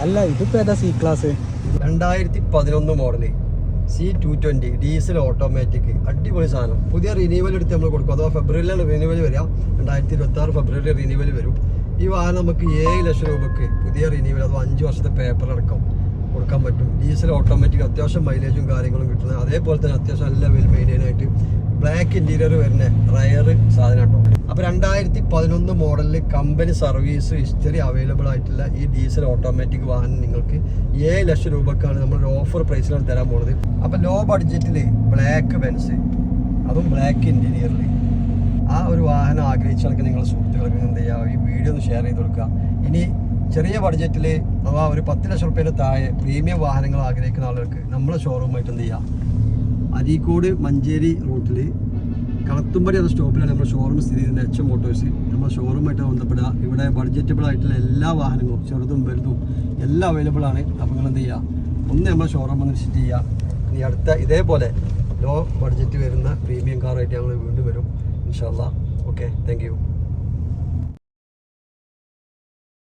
അല്ല ഇതിപ്പോ ഏതാ C class? 2011 model C220 diesel automatic, അടിപൊളി സാധനം. പുതിയ റിന്യൂവൽ എടുത്ത് നമ്മൾ കൊടുക്കും. അഥവാ ഫെബ്രുവരിയിലാണ് റിന്യൂവൽ വരിക. 2026 ഫെബ്രുവരി റിന്യൂവൽ വരും. ഈ വാഹനം നമുക്ക് 7 ലക്ഷം രൂപക്ക് പുതിയ റിന്യൂവൽ അഥവാ 5 വർഷത്തെ പേപ്പർ അടക്കം കൊടുക്കാൻ പറ്റും. ഡീസൽ ഓട്ടോമാറ്റിക്, അത്യാവശ്യം മൈലേജും കാര്യങ്ങളും കിട്ടുന്നത്. അതേപോലെ തന്നെ അത്യാവശ്യം നല്ല വെൽ മെയിൻറ്റെയിൻ ആയിട്ട് ബ്ലാക്ക് ഇന്റീരിയർ വരുന്ന റയർ സാധനം കേട്ടോ. അപ്പോൾ 2011 മോഡലിൽ കമ്പനി സർവീസ് ഹിസ്റ്ററി അവൈലബിൾ ആയിട്ടുള്ള ഈ ഡീസൽ ഓട്ടോമാറ്റിക് വാഹനം നിങ്ങൾക്ക് 7 ലക്ഷം രൂപക്കാണ് നമ്മളൊരു ഓഫർ പ്രൈസിലാണ് തരാൻ പോകുന്നത്. അപ്പോൾ ലോ ബഡ്ജറ്റിൽ ബ്ലാക്ക് ബെൻസ്, അതും ബ്ലാക്ക് ഇന്റീരിയറിൽ ആ ഒരു വാഹനം ആഗ്രഹിച്ചവർക്ക് നിങ്ങൾ സുഹൃത്തുക്കൾക്ക് എന്ത് ചെയ്യുക, ഈ വീഡിയോ ഒന്ന് ഷെയർ ചെയ്ത് കൊടുക്കുക. ഇനി ചെറിയ ബഡ്ജറ്റിൽ അഥവാ ഒരു 10 ലക്ഷം റുപ്യേൻ്റെ താഴെ പ്രീമിയം വാഹനങ്ങൾ ആഗ്രഹിക്കുന്ന ആളുകൾക്ക് നമ്മളെ ഷോറൂമായിട്ട് എന്ത് ചെയ്യുക, അരീക്കോട് മഞ്ചേരി റൂട്ടിൽ കളത്തുംപടി എന്ന സ്റ്റോപ്പിലാണ് നമ്മുടെ ഷോറൂം സ്ഥിതി ചെയ്യുന്നത്. H Motors. നമ്മുടെ ഷോറൂമായിട്ട് ബന്ധപ്പെടുക. ഇവിടെ ബഡ്ജറ്റബിൾ ആയിട്ടുള്ള എല്ലാ വാഹനങ്ങളും ചെറുതും വലുതും എല്ലാം അവൈലബിൾ ആണ്. അപ്പോൾ നിങ്ങൾ എന്ത് ചെയ്യുക, ഒന്ന് നമ്മുടെ ഷോറൂം ഒന്ന് വിസിറ്റ് ചെയ്യുക. ഇനി അടുത്ത ഇതേപോലെ ലോ ബഡ്ജറ്റ് വരുന്ന പ്രീമിയം കാറായിട്ട് ഞങ്ങൾ വീണ്ടും വരും ഇൻഷാ അല്ലാഹ്. Okay, thank you.